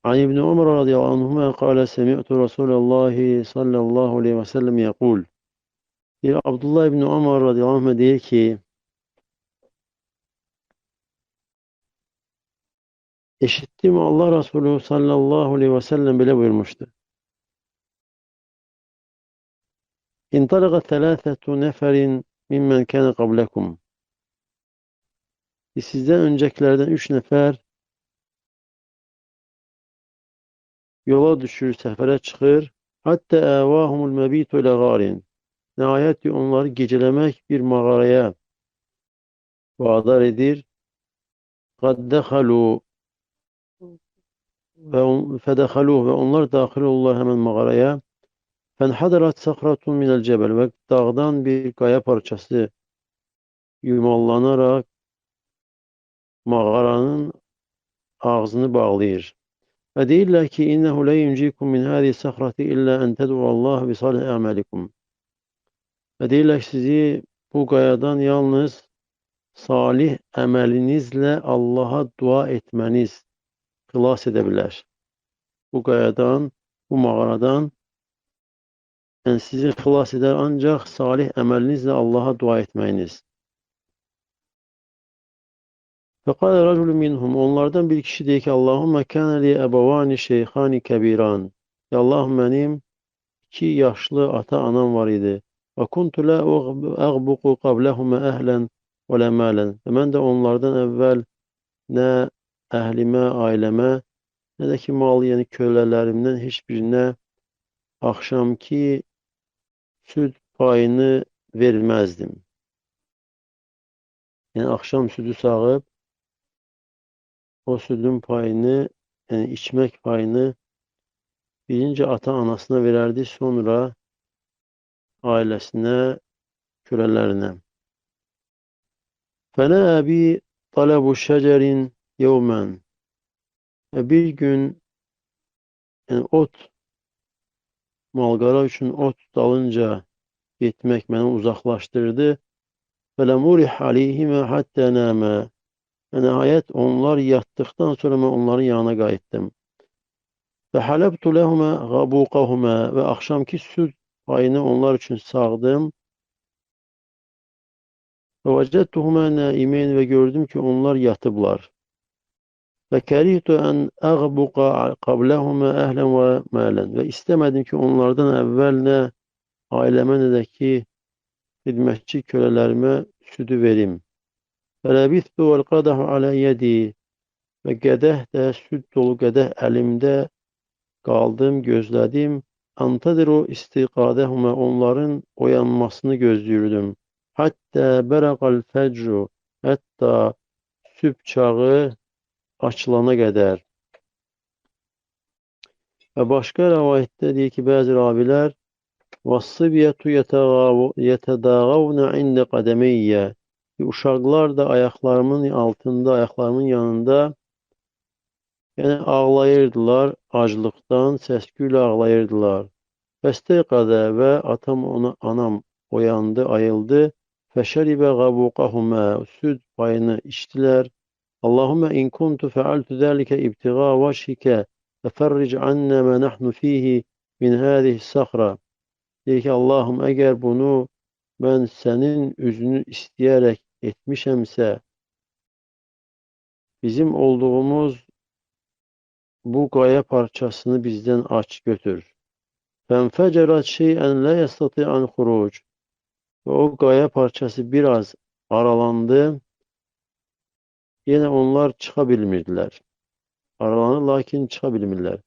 عن ابن عمر رضي الله عنهما قال سمعت رسول الله صلى الله aleyhi ve sellem يقول. Abdullah ibn Umar radıyallahu anh deyir ki, eşittim Allah Resulü sallallahu aleyhi ve sellem bile buyurmuştu. İntalaga thelâthetu neferin mimmen kâne qablekum. Sizden öncekilerden 3 nefer yola düşür, sefere çıkır. Hatta evâhumul mebitu ile gârin. Nihayet onları gecelemek bir mağaraya vaadar edir. قَدْ دَخَلُوا فَدَخَلُوهُ ve onlar dahil olurlar hemen mağaraya. فَنْحَدَرَتْ سَخْرَةٌ مِنَ الْجَبَلِ ve dağdan bir kaya parçası yumallanarak mağaranın ağzını bağlayır. Ve deyirlər ki, innehu la yuncikum min hadihi sahrati illa en ted'u Allah bi salih amalikum. Ve deyirlər ki, sizi bu qayadan yalnız salih əməlinizlə Allaha dua etməniz xilas edə bilər. Bu qayadan, bu mağaradan yəni sizi xilas edər ancaq salih əməlinizlə Allaha dua etməyiniz. Fəqalə rəculun minhum, onlardan bir kişi deyir ki, Allahümmə kənə li əbavani şeyxani kəbiran. Ya Allah, mənim 2 yaşlı ata-anam var idi. Və kuntu la əğbuqu qabləhumə əhlən və lə mələn. Və mən də onlardan əvvəl nə əhlimə, ailəmə, nə də ki, mal, yəni kölələrimdən heç birinə axşamki süd payını verməzdim. Yəni, axşam südü sağıb, o südün payını, yəni içmək payını birinci ata-anasına verərdi, sonra ailəsinə, kürələrinə. Fənə əbi tələbu şəcərin yevmən. Bir gün yəni, malqara üçün ot dalınca getmək məni uzaqlaşdırdı. Fələmurih aleyhimə hattə nəmə. Nəhayət, onlar yatdıqdan sonra mən onların yanına qayıtdım. Və hələbtu ləhumə qabuqahumə və axşamki süd payını onlar üçün sağdım. Və vəcədtuhumə nəimeyn və gördüm ki, onlar yatıblar. Və kərihtu ən əğbuqa qabləhumə əhlən və mələn. Və istəmədim ki, onlardan əvvəl nə ailəmə, nə də ki, xidmətçi kölələrimə südü verim. Fələbithtu vəl-qadahu alə yədi və qədəh də, süd dolu qədəh əlimdə qaldım, gözlədim. Antadiru istiqadəhumə, onların oyanmasını gözləyirdim. Həttə bərəqəl fəcru, hətta sübh çağı açılana qədər. Və başqa rəvayətdə deyir ki, bəzi ravilər vəs-sibyətu yətədağavnə ində qədəmiyyə. Uşaqlar da ayaqlarımın altında, ayaqlarımın yanında yəni ağlayırdılar, aclıqdan səsküylə ağlayırdılar. Fəsteyqadə və anam oyandı, ayıldı. Fəşəribə qabuqahumə, süd payını içdilər. Allahümmə in kuntu fəaltu zəlikə ibtiğa vəşhikə və fərric annə mə nəhnu fihi min hədihi səxra. Deyir ki, Allahım, əgər bunu mən sənin üzünü istəyərək etmişəmsə, bizim olduğumuz bu qaya parçasını bizdən aç götür. Fənfəcərət şeyən lə yəstati'an xuruc. Və o qaya parçası biraz aralandı. Yenə onlar çıxa bilmirdilər. Aralanır, lakin çıxa bilmirlər.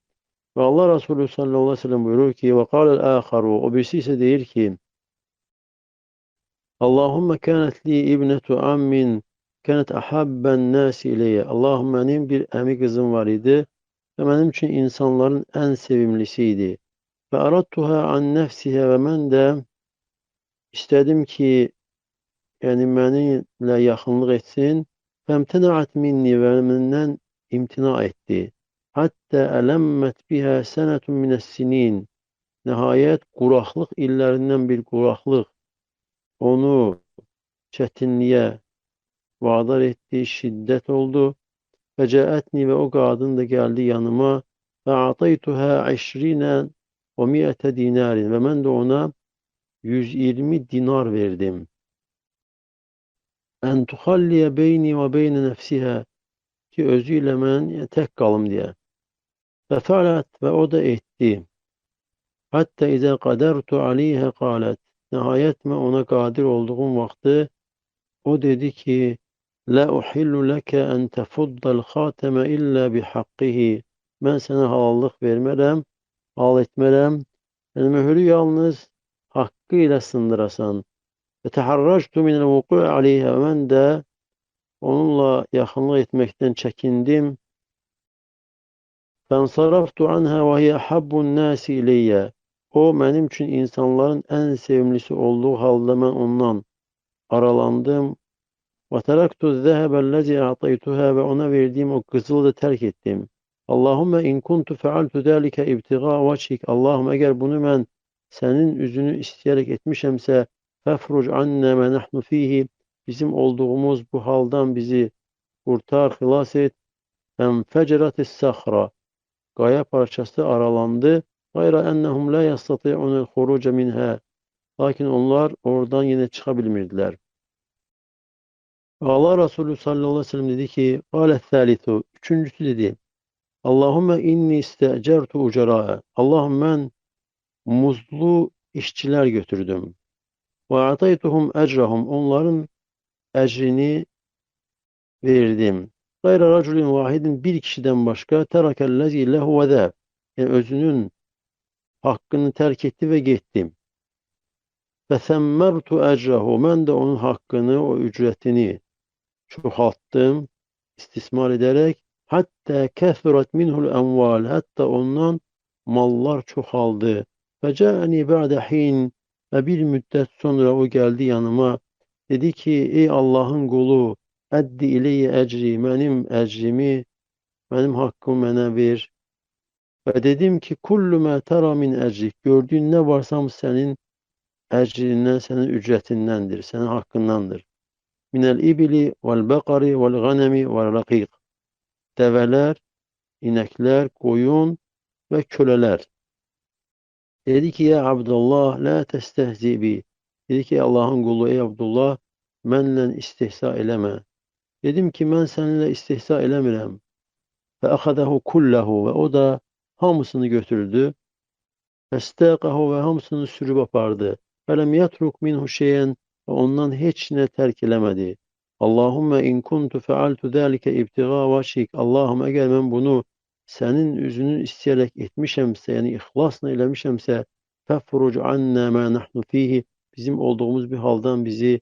Və Allah Resulü sallallahu aleyhi ve sellem buyurur ki, və qaləl-əxaru, o birisi isə deyir ki, Allahümmə kənət li ibnətu ammin kənət əhabbən nəsi iləyyə. Allahım, mənim bir əmi qızım var idi və mənim üçün insanların ən sevimlisi idi. Və əradtuhə an nəfsihə və mən də istədim ki, yəni mənimlə yaxınlıq etsin. Fəmtənəət minni və məndən imtina etdi. Həttə ələmmət bihə sənətun minəs-sinin. Nəhayət, quraqlıq illərindən bir quraqlıq onu çətinliyə vadar etdi, şiddət oldu. Fəcəətni və o qadın da gəldi yanıma فَاَعْطَيْتُهَا عِشْرِينَ وَمِئَةَ دِينَارٍ ve ben de ona 120 dinar verdim. En tuhalliye beyni ve beyne nefsiha ki özüyle ben tek kalım diye. Ve fe'alet ve o da etti. Hatta ize kadertu aleyhe kalet. Nihayet mi ona kadir olduğum vakti o dedi ki la uhillu leke en tefuddal hateme illa bihakkihi. Ben sana halallık vermerem, halal etmerem. Yani mühürü yalnız hakkıyla sındırasan. Ve teharractu minel vuku'i aleyhe. Ben de onunla yakınlık etmekten çekindim. Fensaraftu anha ve hiye habbun nasi ileyye. O benim için insanların en sevimlisi olduğu halde ben ondan aralandım. Ve teraktu zehebellezi a'taytuha ve ona verdiğim o kızılı da terk ettim. Allahümme in kuntu fealtu zâlike ibtiga veçhik. Allah'ım eğer bunu ben senin yüzünü isteyerek etmişemse fefruc anne me nahnu fihi. Bizim olduğumuz bu haldan bizi kurtar, hilas et. Enfeceratis sahra. Gaya parçası aralandı. Gayra ennehum la yastati'unel huruca minha. Lakin onlar oradan yine çıkabilmirdiler. Allah Resulü sallallahu aleyhi ve sellem dedi ki Kâlet thâlitu. Üçüncüsü dedi. Allahümme inni istecertu ucerâe. Allah'ım ben muzlu işçiler götürdüm. Ve ataytuhum ecrahum. Onların ecrini verdim. Gayra raculin vahidin bir kişiden başka terakellezi lehu ve zâb. Yani özünün hakkını terk etti ve gitti. Fesemmertu ecrahu. Ben de onun hakkını, o ücretini çoğalttım, istismar ederek. Hatta kethurat minhul enval. Hatta ondan mallar çoğaldı. Feca'ani ba'de hin. Ve bir müddet sonra o geldi yanıma. Dedi ki, ey Allah'ın kulu, eddi ileyye ecri, benim ecrimi, benim hakkımı bana ver. Ve dedim ki, kullu ma tera min ecrik. Gördüğün ne varsam senin ecrinden, senin ücretindendir, senin hakkındandır. Minel ibili vel bekari vel ganemi vel rakik. Develer, inekler, koyun ve köleler. Dedi ki ya Abdullah la testehzi bi. Dedi ki Allah'ın kulu ey Abdullah benle istihza eleme. Dedim ki ben seninle istihza elemirem. Ve ahadehu kullahu ve o da hamısını götürdü. Festâkahu ve hamısını sürüp apardı. Felem yetruk minhu şeyen ve ondan hiç ne terk elemedi. Allahümme in kuntu fealtu zâlike ibtigâ veçhik. Allah'ım eğer ben bunu senin yüzünü isteyerek etmişemse yani ihlasla eylemişemse fefruc anna ma nahnu fihi. Bizim olduğumuz bir haldan bizi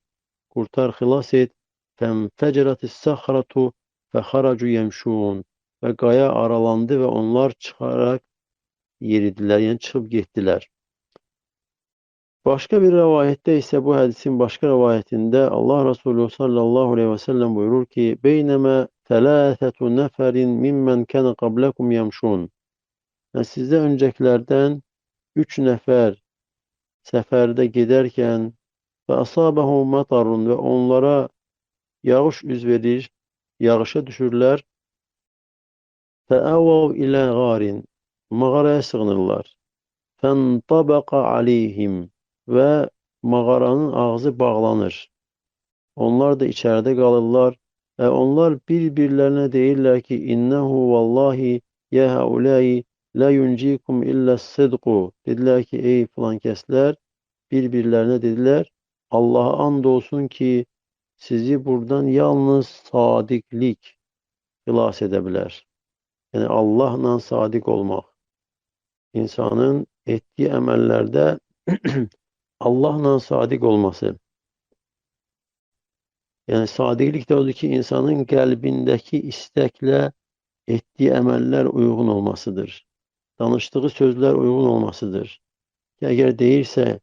kurtar, hilas et. Fenfeceratis sahratu feharacu yemşûn. Ve gaya aralandı ve onlar çıkarak yeridiler, yani çıkıp gittiler. Başka bir rivayette ise bu hadisin başka rivayetinde Allah Resulü sallallahu aleyhi ve sellem buyurur ki beyneme telâthetu neferin mimmen kâne qablekum yemşûn. Yani sizde öncekilerden 3 nefer seferde giderken ve asâbehu matarun ve onlara yağış yüz verir, yağışa düşürler. Fe'avav ila gârin. Mağaraya sığınırlar. Fentabaka aleyhim ve mağaranın ağzı bağlanır. Onlar da içeride kalırlar ve onlar birbirlerine değiller ki innehu vallahi ya haulâi la yuncikum illa sıdku. Dediler ki ey falan kesler birbirlerine dediler Allah'a andolsun ki sizi buradan yalnız sadiklik hilas edebilir. Yani Allah'la sadik olmak. İnsanın ettiği emellerde Allah'la sadik olması. Yani sadiklik de odur ki insanın kalbindeki istekle ettiği emeller uygun olmasıdır. Danıştığı sözler uygun olmasıdır. Eğer değilse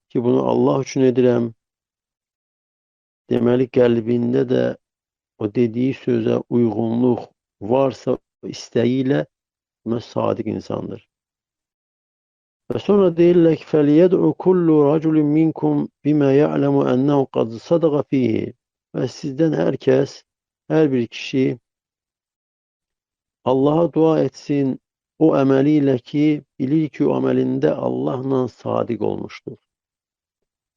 ki bunu Allah için edirəm, deməli kalbinde de o dediği söze uygunluk varsa isteğiyle buna sadik insandır. Ve sonra deyirlər ki, فَلْيَدْعُ كُلُّ رَجُلٍ مِنْكُمْ بِمَا يَعْلَمُ أَنَّهُ قَدْ صَدَقَ ف۪يهِ. Ve sizden herkes, her bir kişi Allah'a dua etsin o əməliyle ki, bilir ki, o əməlində Allahla sadiq olmuşdur.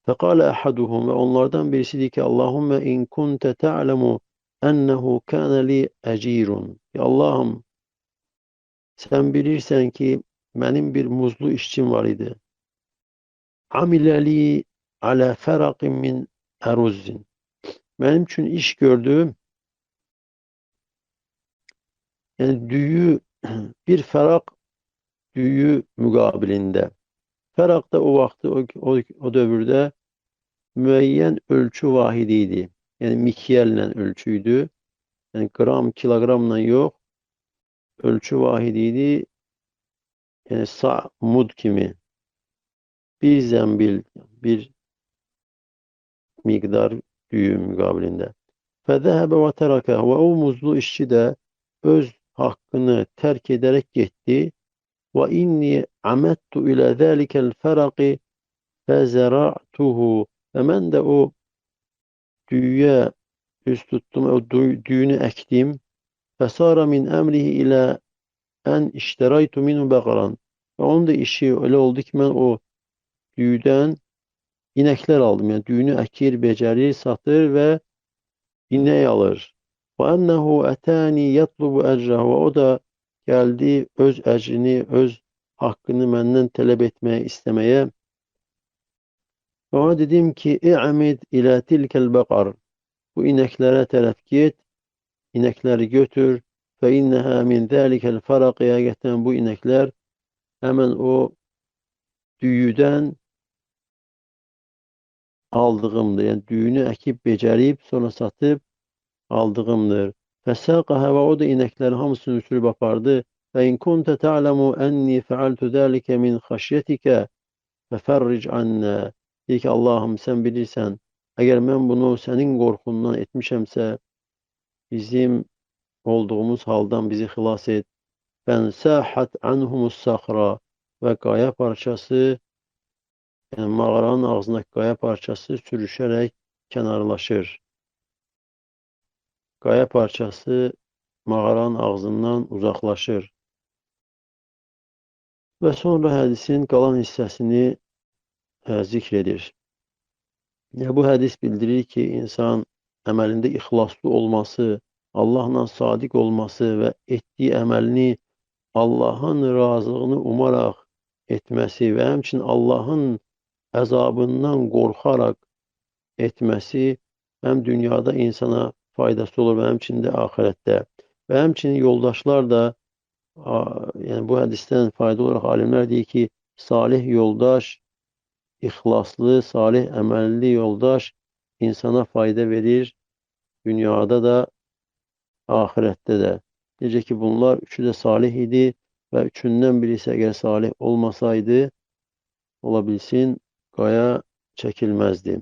Fekale ahaduhum ve onlardan birisi dedi ki Allahümme in kunte ta'lemu ennehu kana li ecirun. Ya Allah'ım sen bilirsen ki benim bir muzlu işçim var idi. Amile li ala ferakin min eruzin. Benim için iş gördüğüm yani düğü bir ferak düğü mukabilinde. Ferak da o vakti o dövrde müeyyen ölçü vahidiydi. Yani mikyelle ölçüydü. Yani gram, kilogramla yok. Ölçü vahidiydi. Yani sa, mud kimi. Bir zembil, bir miktar düğü mukabilinde. Fezehebe ve terake. Ve o muzlu işçi de öz hakkını terk ederek gitti. Ve inni amettu ila zâlikel feraki fezera'tuhu. Ve ben de o düğüye üst tuttum, o düğünü ektim. Fesara min emrihi ila en işteraytu minhu bakaran. Ve onun da işi öyle oldu ki ben o düğüden inekler aldım. Yani düğünü ekir, becerir, satır ve ineği alır. Ve ennehu etani yatlubu ecrahu. O da geldi öz ecrini, öz hakkını benden talep etmeye, istemeye. Ve ona dedim ki i'amid ila tilkel bakar. Bu ineklere taraf git, inekleri götür. Fe inneha min zâlikel farakıya geten bu inekler hemen o düğüden aldığımdır. Yani düğünü ekip becerip sonra satıp aldığımdır. Fesâkaha ve o da ineklerin hamısını sürüp apardı. Fe in kunte ta'lemu enni fealtu zâlike min haşyetike feferric anna. Dedi ki Allah'ım sen bilirsen eğer ben bunu senin korkundan etmişemse bizim olduğumuz haldan bizi hilas et. Ben sahat anhumus sahra ve kaya parçası yani mağaranın ağzındaki kaya parçası sürüşerek kenarlaşır. Kaya parçası mağaranın ağzından uzaklaşır. Ve sonra hadisin kalan hissesini zikredir. Ya bu hadis bildirir ki insan əməlində ihlaslı olması, Allahla sadiq olması ve ettiği əməlini Allahın razılığını umaraq etməsi və həmçinin Allahın əzabından qorxaraq etməsi həm dünyada insana faydası olur və həmçinin də ahirətdə. Və həmçinin yoldaşlar da yəni bu hədisdən fayda olaraq alimlər deyir ki, salih yoldaş, ixlaslı, salih əməlli yoldaş insana fayda verir dünyada da, ahirette de. Necə ki bunlar üçü de salih idi ve üçünden birisi eğer salih olmasaydı olabilsin qaya çəkilməzdi.